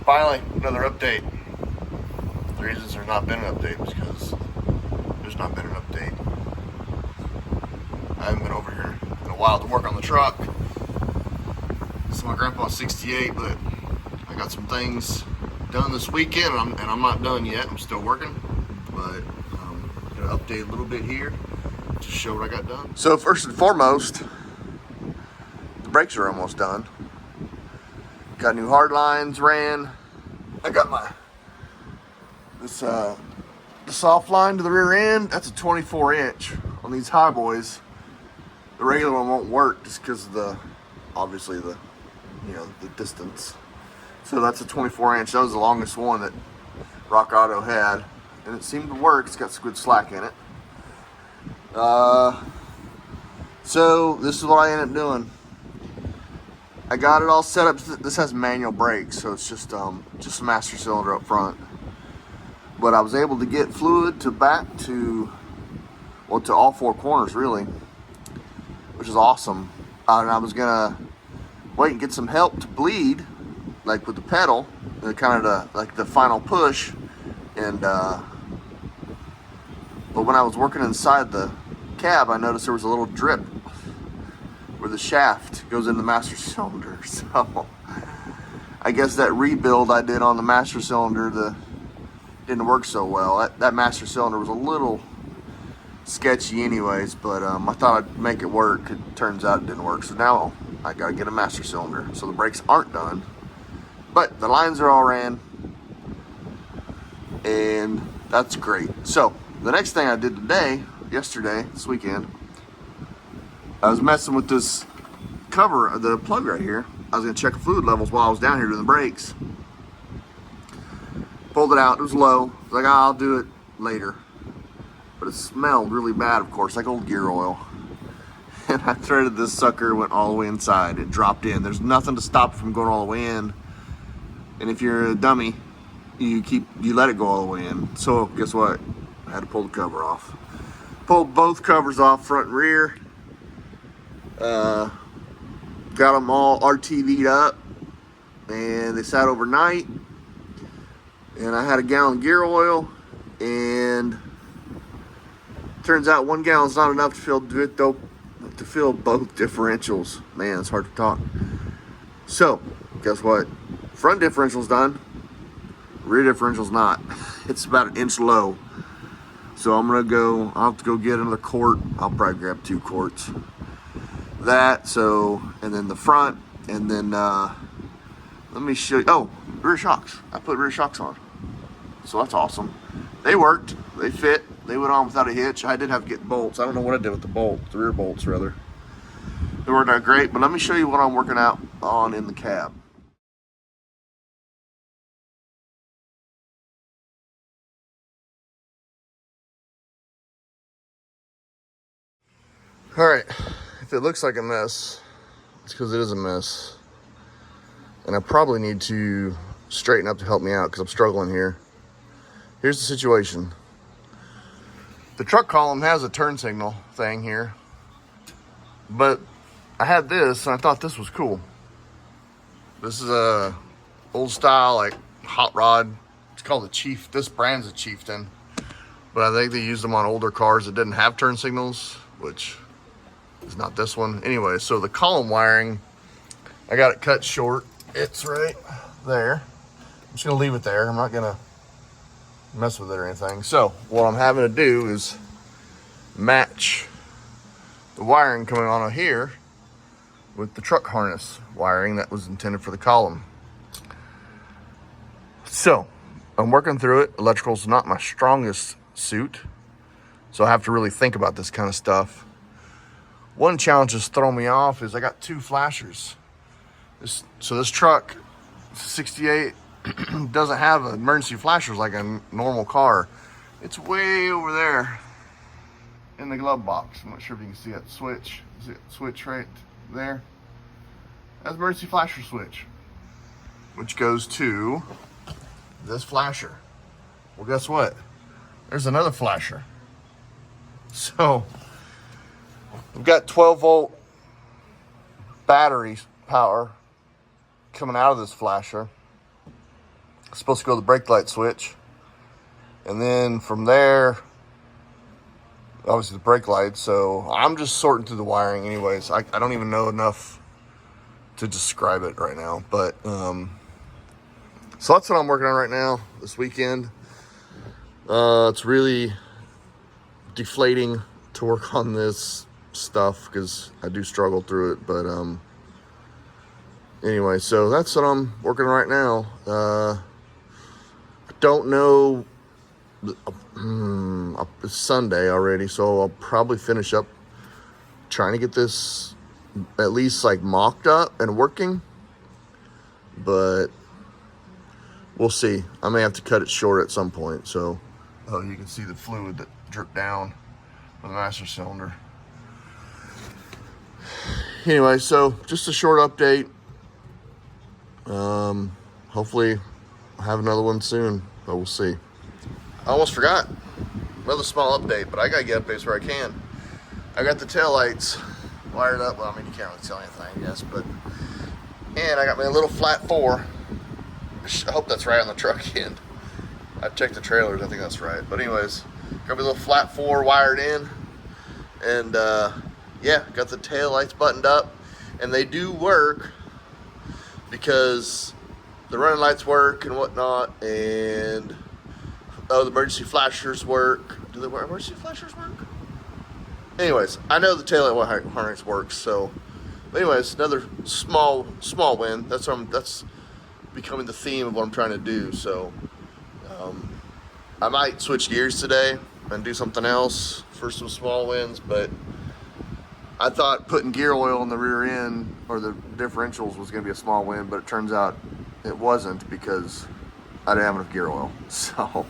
Finally, another update. The reasons there's not been an update is because there's not been an update. I haven't been over here in a while to work on the truck. It's my grandpa's 68, but I got some things done this weekend, and I'm not done yet. I'm still working, but I'm gonna update a little bit here to show what I got done. So first and foremost, the brakes are almost done. Got new hard lines ran. I got the soft line to the rear end. That's a 24 inch on these high boys. The regular one won't work just because of obviously the distance. So that's a 24 inch. That was the longest one that Rock Auto had, and it seemed to work. It's got some good slack in it. So this is what I ended up doing. I got it all set up. This has manual brakes, so it's just a master cylinder up front. But I was able to get fluid to all four corners really, which is awesome. And I was gonna wait and get some help to bleed, like with the pedal, kind of the final push. And but when I was working inside the cab, I noticed there was a little drip where the shaft goes in the master cylinder. So I guess that rebuild I did on the master cylinder didn't work so well. That master cylinder was a little sketchy anyways, but I thought I'd make it work. It turns out it didn't work. So now I gotta get a master cylinder. So the brakes aren't done, but the lines are all ran, and that's great. So the next thing I did this weekend, I was messing with this cover, the plug right here. I was gonna check the fluid levels while I was down here doing the brakes. Pulled it out, it was low. I was like, I'll do it later. But it smelled really bad, of course, like old gear oil. And I threaded this sucker, went all the way inside. It dropped in. There's nothing to stop it from going all the way in. And if you're a dummy, you let it go all the way in. So guess what? I had to pull the cover off. Pulled both covers off, front and rear. Got them all RTV'd up, and they sat overnight. And I had a gallon of gear oil, and turns out 1 gallon's not enough to fill both differentials. Man, it's hard to talk. So guess what? Front differential's done. Rear differential's not. It's about 1 inch low. So I'll have to go get another quart. I'll probably grab 2 quarts. And then the front, and then let me show you. Oh, rear shocks. I put rear shocks on, so that's awesome. They worked. They fit. They went on without a hitch. I did have to get bolts. I don't know what I did with the rear bolts rather. They worked out great. But let me show you what I'm working out on in the cab. All right. If it looks like a mess, it's because it is a mess. And I probably need to straighten up to help me out because I'm struggling here. Here's the situation. The truck column has a turn signal thing here, but I had this and I thought this was cool. This is a old style, like hot rod. It's called a Chief. This brand's a Chieftain, but I think they used them on older cars that didn't have turn signals, which is not this one. Anyway, so the column wiring, I got it cut short. It's right there. I'm just gonna leave it there. I'm not gonna mess with it or anything. So what I'm having to do is match the wiring coming on here with the truck harness wiring that was intended for the column. So I'm working through it. Electrical's not my strongest suit, so I have to really think about this kind of stuff. One challenge that's throwing me off is I got 2 flashers. This truck, 68, doesn't have emergency flashers like a normal car. It's way over there in the glove box. I'm not sure if you can see that switch. See that switch right there? That's emergency flasher switch, which goes to this flasher. Well, guess what? There's another flasher. So we've got 12-volt battery power coming out of this flasher. It's supposed to go to the brake light switch. And then from there, obviously the brake lights. So I'm just sorting through the wiring anyways. I don't even know enough to describe it right now. But so that's what I'm working on right now this weekend. It's really deflating to work on this stuff because I do struggle through it. But anyway, so that's what I'm working on right now. I don't know. It's Sunday already, so I'll probably finish up trying to get this at least like mocked up and working. But we'll see. I may have to cut it short at some point. So, oh, you can see the fluid that dripped down from the master cylinder. Anyway, so just a short update. Hopefully I'll have another one soon, but we'll see. I almost forgot. Another small update, but I gotta get updates where I can. I got the taillights wired up. Well, I mean, you can't really tell anything, I guess, but. And I got my little flat 4. I hope that's right on the truck end. I checked the trailers, I think that's right. But anyways, got my little flat 4 wired in. And yeah, got the tail lights buttoned up. And they do work because the running lights work and whatnot. And the emergency flashers work. Do the emergency flashers work? Anyways, I know the tail light harness works. So, but anyways, another small win. That's becoming the theme of what I'm trying to do. So I might switch gears today and do something else for some small wins, but I thought putting gear oil in the rear end or the differentials was going to be a small win, but it turns out it wasn't because I didn't have enough gear oil. So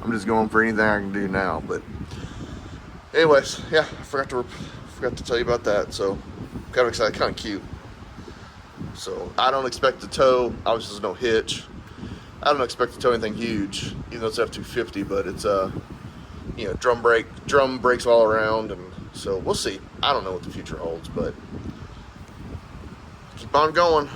I'm just going for anything I can do now. But anyways, yeah, I forgot to tell you about that. So kind of excited, kind of cute. So I don't expect to tow. Obviously, there's no hitch. I don't expect to tow anything huge, even though it's F250. But it's drum brakes all around, and so we'll see. I don't know what the future holds, but keep on going.